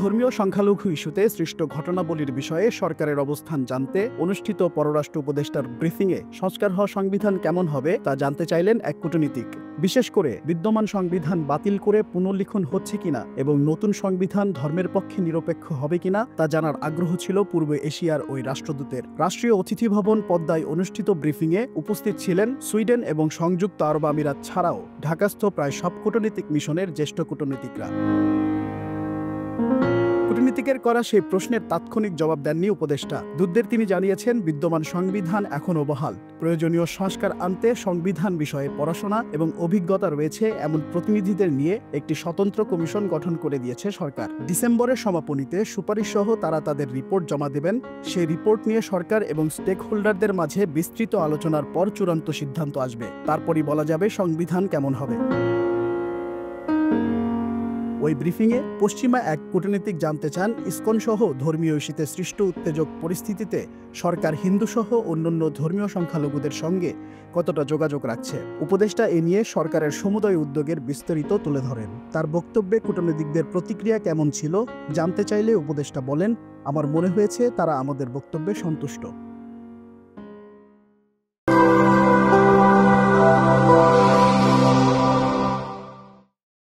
ধর্মীয় সংখ্যালঘু ইস্যুতে সৃষ্ট ঘটনাবলীর বিষয়ে সরকারের অবস্থান জানতে অনুষ্ঠিত পররাষ্ট্র উপদেষ্টার ব্রিফিংয়ে সংস্কার হওয়া সংবিধান কেমন হবে তা জানতে চাইলেন এক কূটনীতিক। বিশেষ করে বিদ্যমান সংবিধান বাতিল করে পুনর্লিখন হচ্ছে কিনা এবং নতুন সংবিধান ধর্মের পক্ষে নিরপেক্ষ হবে কিনা তা জানার আগ্রহ ছিল পূর্ব এশিয়ার ওই রাষ্ট্রদূতের। রাষ্ট্রীয় অতিথি ভবন পদ্মায় অনুষ্ঠিত ব্রিফিংয়ে উপস্থিত ছিলেন সুইডেন এবং সংযুক্ত আরব আমিরাত ছাড়াও ঢাকাস্থ প্রায় সব কূটনৈতিক মিশনের জ্যেষ্ঠ কূটনীতিকরা। কূটনীতিকের করা সেই প্রশ্নের তাৎক্ষণিক জবাব দেননি উপদেষ্টা। দূতদের তিনি জানিয়েছেন, বিদ্যমান সংবিধান এখনও বহাল। প্রয়োজনীয় সংস্কার আনতে সংবিধান বিষয়ে পড়াশোনা এবং অভিজ্ঞতা রয়েছে এমন প্রতিনিধিদের নিয়ে একটি স্বতন্ত্র কমিশন গঠন করে দিয়েছে সরকার। ডিসেম্বরের সমাপনীতে সুপারিশ সহ তারা তাদের রিপোর্ট জমা দেবেন। সেই রিপোর্ট নিয়ে সরকার এবং স্টেক হোল্ডারদের মাঝে বিস্তৃত আলোচনার পর চূড়ান্ত সিদ্ধান্ত আসবে। তারপরই বলা যাবে সংবিধান কেমন হবে। ওই ব্রিফিংয়ে পশ্চিমা এক কূটনীতিক জানতে চান, ইসকন সহ ধর্মীয় ইস্যুতে সৃষ্ট উত্তেজক পরিস্থিতিতে সরকার হিন্দু সহ অন্যান্য ধর্মীয় সংখ্যালঘুদের সঙ্গে কতটা যোগাযোগ রাখছে। উপদেষ্টা এ নিয়ে সরকারের সমুদয় উদ্যোগের বিস্তারিত তুলে ধরেন। তার বক্তব্যে কূটনীতিকদের প্রতিক্রিয়া কেমন ছিল জানতে চাইলে উপদেষ্টা বলেন, আমার মনে হয়েছে তারা আমাদের বক্তব্যে সন্তুষ্ট।